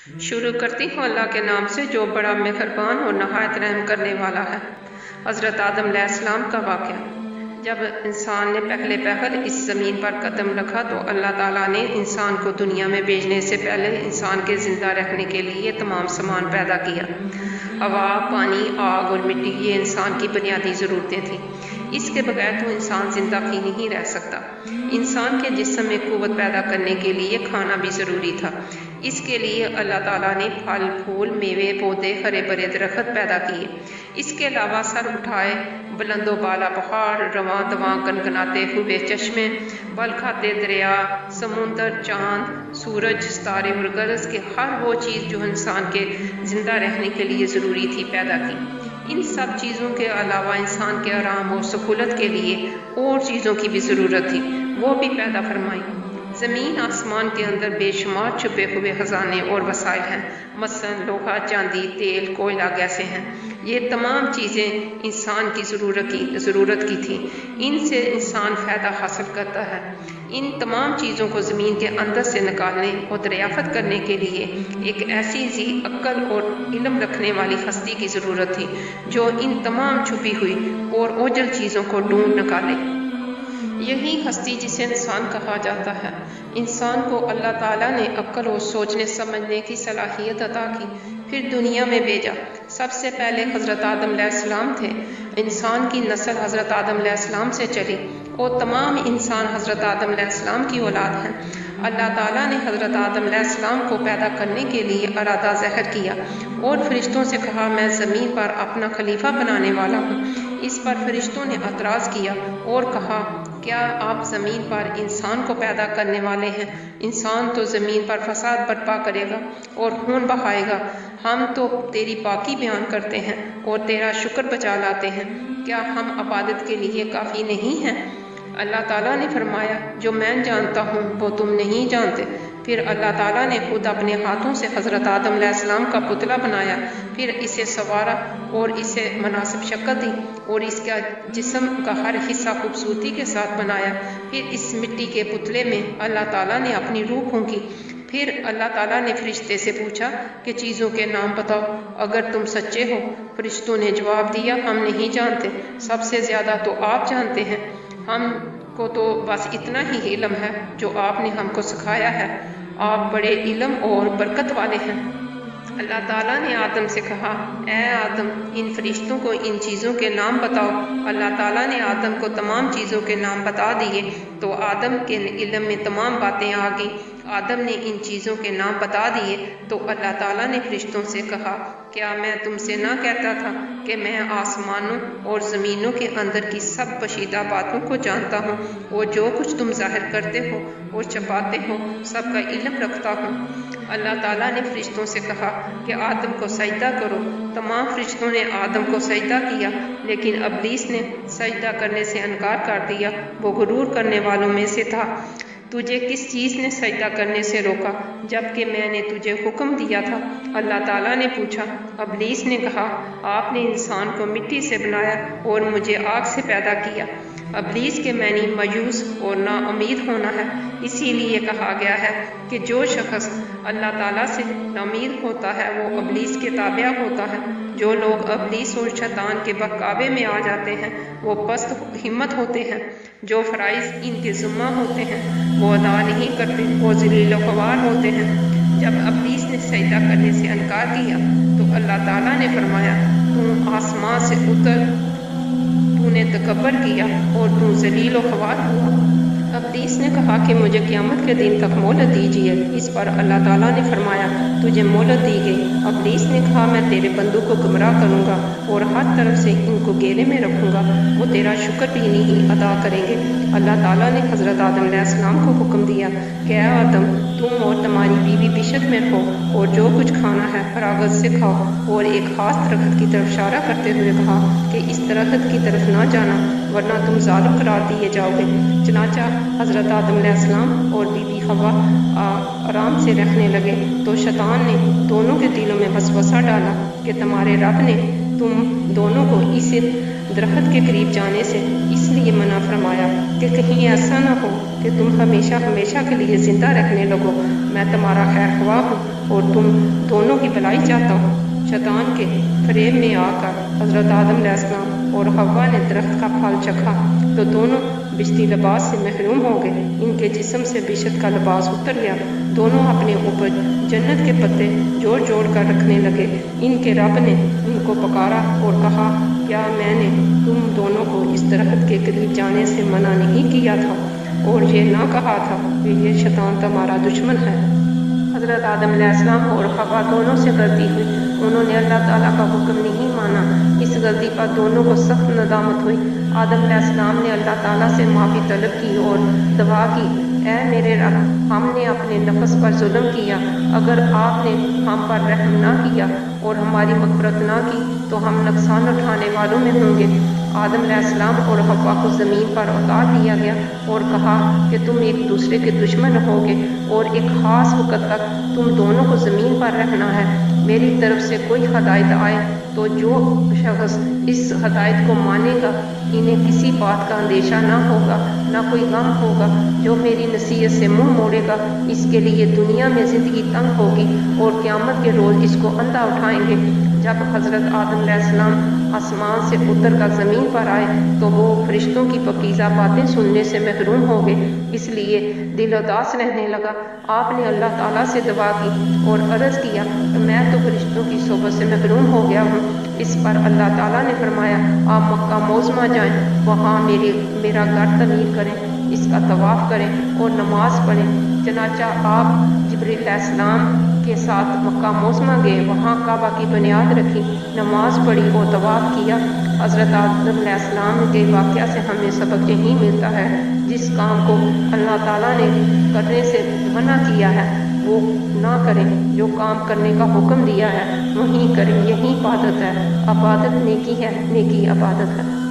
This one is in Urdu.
شروع کرتی ہوں اللہ کے نام سے جو بڑا مہربان اور نہایت رحم کرنے والا ہے۔ حضرت آدم علیہ السلام کا واقعہ۔ جب انسان نے پہل اس زمین پر قدم رکھا تو اللہ تعالیٰ نے انسان کو دنیا میں بھیجنے سے پہلے انسان کے زندہ رکھنے کے لیے تمام سامان پیدا کیا۔ ہوا، پانی، آگ اور مٹی یہ انسان کی بنیادی ضرورتیں تھیں۔ اس کے بغیر تو انسان زندہ ہی نہیں رہ سکتا۔ انسان کے جسم میں قوت پیدا کرنے کے لیے کھانا بھی ضروری تھا۔ اس کے لیے اللہ تعالیٰ نے پھل پھول، میوے، پودے، ہرے بھرے درخت پیدا کیے۔ اس کے علاوہ سر اٹھائے بلند و بالا پہاڑ، رواں دواں گنگناتے ہوئے چشمے، بل کھاتے دریا، سمندر، چاند، سورج، ستارے اور غرض کے ہر وہ چیز جو انسان کے زندہ رہنے کے لیے ضروری تھی پیدا کی۔ ان سب چیزوں کے علاوہ انسان کے آرام اور سہولت کے لیے اور چیزوں کی بھی ضرورت تھی، وہ بھی پیدا فرمائی۔ زمین آسمان کے اندر بے شمار چھپے ہوئے خزانے اور وسائل ہیں، مثلاً لوہا، چاندی، تیل، کوئلہ، گیسیں ہیں۔ یہ تمام چیزیں انسان کی ضرورت کی تھیں۔ ان سے انسان فائدہ حاصل کرتا ہے۔ ان تمام چیزوں کو زمین کے اندر سے نکالنے اور دریافت کرنے کے لیے ایک ایسی ذی عقل اور علم رکھنے والی ہستی کی ضرورت تھی جو ان تمام چھپی ہوئی اور اوجھل چیزوں کو ڈھونڈ نکالے۔ یہی ہستی جسے انسان کہا جاتا ہے۔ انسان کو اللہ تعالیٰ نے عقل اور سوچنے سمجھنے کی صلاحیت عطا کی، پھر دنیا میں بھیجا۔ سب سے پہلے حضرت آدم علیہ السلام تھے۔ انسان کی نسل حضرت آدم علیہ السلام سے چلی اور تمام انسان حضرت آدم علیہ السلام کی اولاد ہیں۔ اللہ تعالیٰ نے حضرت آدم علیہ السلام کو پیدا کرنے کے لیے ارادہ ظاہر کیا اور فرشتوں سے کہا میں زمین پر اپنا خلیفہ بنانے والا ہوں۔ اس پر فرشتوں نے اعتراض کیا اور کہا کیا آپ زمین پر انسان کو پیدا کرنے والے ہیں؟ انسان تو زمین پر فساد برپا کرے گا اور خون بہائے گا۔ ہم تو تیری پاکی بیان کرتے ہیں اور تیرا شکر بجا لاتے ہیں، کیا ہم عبادت کے لیے کافی نہیں ہیں؟ اللہ تعالیٰ نے فرمایا جو میں جانتا ہوں وہ تم نہیں جانتے۔ پھر اللہ تعالیٰ نے خود اپنے ہاتھوں سے حضرت آدم علیہ السلام کا پتلا بنایا، پھر اسے سنوارا اور اسے مناسب شکل دی اور اس کا جسم کا ہر حصہ خوبصورتی کے ساتھ بنایا۔ پھر اس مٹی کے پتلے میں اللہ تعالیٰ نے اپنی روح پھونکی۔ پھر اللہ تعالیٰ نے فرشتے سے پوچھا کہ چیزوں کے نام بتاؤ اگر تم سچے ہو۔ فرشتوں نے جواب دیا ہم نہیں جانتے، سب سے زیادہ تو آپ جانتے ہیں۔ ہم کو تو بس اتنا ہی علم ہے جو آپ نے ہم کو سکھایا ہے۔ آپ بڑے علم اور برکت والے ہیں۔ اللہ تعالیٰ نے آدم سے کہا اے آدم ان فرشتوں کو ان چیزوں کے نام بتاؤ۔ اللہ تعالیٰ نے آدم کو تمام چیزوں کے نام بتا دیے تو آدم کے علم میں تمام باتیں آ گئیں۔ آدم نے ان چیزوں کے نام بتا دیے تو اللہ تعالیٰ نے فرشتوں سے کہا کیا میں تم سے نہ کہتا تھا کہ میں آسمانوں اور زمینوں کے اندر کی سب پوشیدہ باتوں کو جانتا ہوں اور جو کچھ تم ظاہر کرتے ہو اور چھپاتے ہو سب کا علم رکھتا ہوں۔ اللہ تعالیٰ نے فرشتوں سے کہا کہ آدم کو سجدہ کرو۔ تمام فرشتوں نے آدم کو سجدہ کیا لیکن ابلیس نے سجدہ کرنے سے انکار کر دیا، وہ غرور کرنے والوں میں سے تھا۔ تجھے کس چیز نے سجدہ کرنے سے روکا جبکہ میں نے تجھے حکم دیا تھا؟ اللہ تعالیٰ نے پوچھا۔ ابلیس نے کہا آپ نے انسان کو مٹی سے بنایا اور مجھے آگ سے پیدا کیا۔ ابلیس کے معنی مایوس اور نا امید ہونا ہے، اسی لیے کہا گیا ہے کہ جو شخص اللہ تعالیٰ سے نا امید ہوتا ہے وہ ابلیس کے تابع ہوتا ہے۔ جو لوگ ابلیس اور شیطان کے بہکاوے میں آ جاتے ہیں وہ پست ہمت ہوتے ہیں۔ جو فرائض ان کے ذمہ ہوتے ہیں وہ ادا نہیں کرتے، وہ ذلیل و خوار ہوتے ہیں۔ جب ابلیس نے سجدہ کرنے سے انکار کیا تو اللہ تعالیٰ نے فرمایا تو آسمان سے اتر، تو نے تکبر کیا اور تو ذلیل و خوار ہوا۔ ابلیس نے کہا کہ مجھے قیامت کے دن تک مہلت دیجیے۔ اس پر اللہ تعالیٰ نے فرمایا تجھے مہلت دی گئی۔ ابلیس نے کہا میں تیرے بندوں کو گمراہ کروں گا اور ہر طرف سے ان کو گھیرے میں رکھوں گا، وہ تیرا شکر بھی نہیں ادا کریں گے۔ اللہ تعالیٰ نے حضرت آدم علیہ السلام کو حکم دیا کہ اے آدم تم اور تمہاری بیوی بیشک میں رہو اور جو کچھ کھانا ہے فراغت سے کھاؤ، اور ایک خاص درخت کی طرف اشارہ کرتے ہوئے کہا کہ اس درخت کی طرف نہ جانا ورنہ تم ظالم قرار دیے جاؤ گے۔ چنانچہ حضرت آدم علیہ السلام اور بی بی حوا آرام سے رہنے لگے تو شیطان نے دونوں کے دلوں میں وسوسہ ڈالا کہ تمہارے رب نے تم دونوں کو اس درخت کے قریب جانے سے اس لیے منع فرمایا کہ کہیں ایسا نہ ہو کہ تم ہمیشہ ہمیشہ کے لیے زندہ رہنے لگو۔ میں تمہارا خیر خواہ ہوں اور تم دونوں کی بھلائی چاہتا ہوں۔ شیطان کے فریب میں آ کر حضرت آدم علیہ السلام اور حوا نے درخت کا پھل چکھا تو دونوں بشتی لباس سے محروم ہو گئے۔ ان کے جسم سے بشت کا لباس اتر گیا۔ دونوں اپنے اوپر جنت کے پتے جوڑ جوڑ کر رکھنے لگے۔ ان کے رب نے ان کو پکارا اور کہا، کیا میں نے تم دونوں کو اس درخت کے قریب جانے سے منع نہیں کیا تھا اور یہ نہ کہا تھا کہ یہ شیطان تمہارا دشمن ہے؟ حضرت آدم علیہ السلام اور حوا دونوں سے غلطی ہوئی۔ انہوں نے اللہ تعالیٰ کا حکم نہیں مانا۔ اس غلطی پر دونوں کو سخت ندامت ہوئی۔ آدم علیہ السلام نے اللہ تعالیٰ سے معافی طلب کی اور دعا کی، اے میرے رب، ہم نے اپنے نفس پر ظلم کیا۔ اگر آپ نے ہم پر رحم نہ کیا اور ہماری مغفرت نہ کی تو ہم نقصان اٹھانے والوں میں ہوں گے۔ آدم علیہ السلام اور حوا کو زمین پر اتار دیا گیا اور کہا کہ تم ایک دوسرے کے دشمن ہوگے اور ایک خاص وقت تک تم دونوں کو زمین پر رہنا ہے۔ میری طرف سے کوئی ہدایت آئے تو جو شخص اس ہدایت کو مانے گا انہیں کسی بات کا اندیشہ نہ ہوگا، نہ کوئی غم ہوگا۔ جو میری نصیحت سے منہ موڑے گا اس کے لیے دنیا میں زندگی تنگ ہوگی اور قیامت کے روز اس کو اندھا اٹھائیں گے۔ جب حضرت آدم علیہ السلام آسمان سے اتر کر زمین پر آئے تو وہ فرشتوں کی پاکیزہ باتیں سننے سے محروم ہو گئے، اس لیے دل اداس رہنے لگا۔ آپ نے اللہ تعالیٰ سے دعا کی اور عرض کیا کہ میں تو فرشتوں کی صحبت سے محروم ہو گیا ہوں۔ اس پر اللہ تعالیٰ نے فرمایا، آپ مکہ معظمہ جائیں، وہاں میرا گھر تعمیر کریں، اس کا طواف کریں اور نماز پڑھیں۔ چنانچہ آپ جبریل علیہ السلام کے ساتھ مکہ معظمہ گئے، وہاں کعبہ کی بنیاد رکھی، نماز پڑھی اور طواف کیا۔ حضرت آدم علیہ السلام کے واقعہ سے ہمیں سبق یہی ملتا ہے، جس کام کو اللہ تعالیٰ نے کرنے سے منع کیا ہے وہ نہ کریں، جو کام کرنے کا حکم دیا ہے وہیں کریں، یہی عبادت ہے۔ عبادت نیکی ہے، نیکی عبادت ہے۔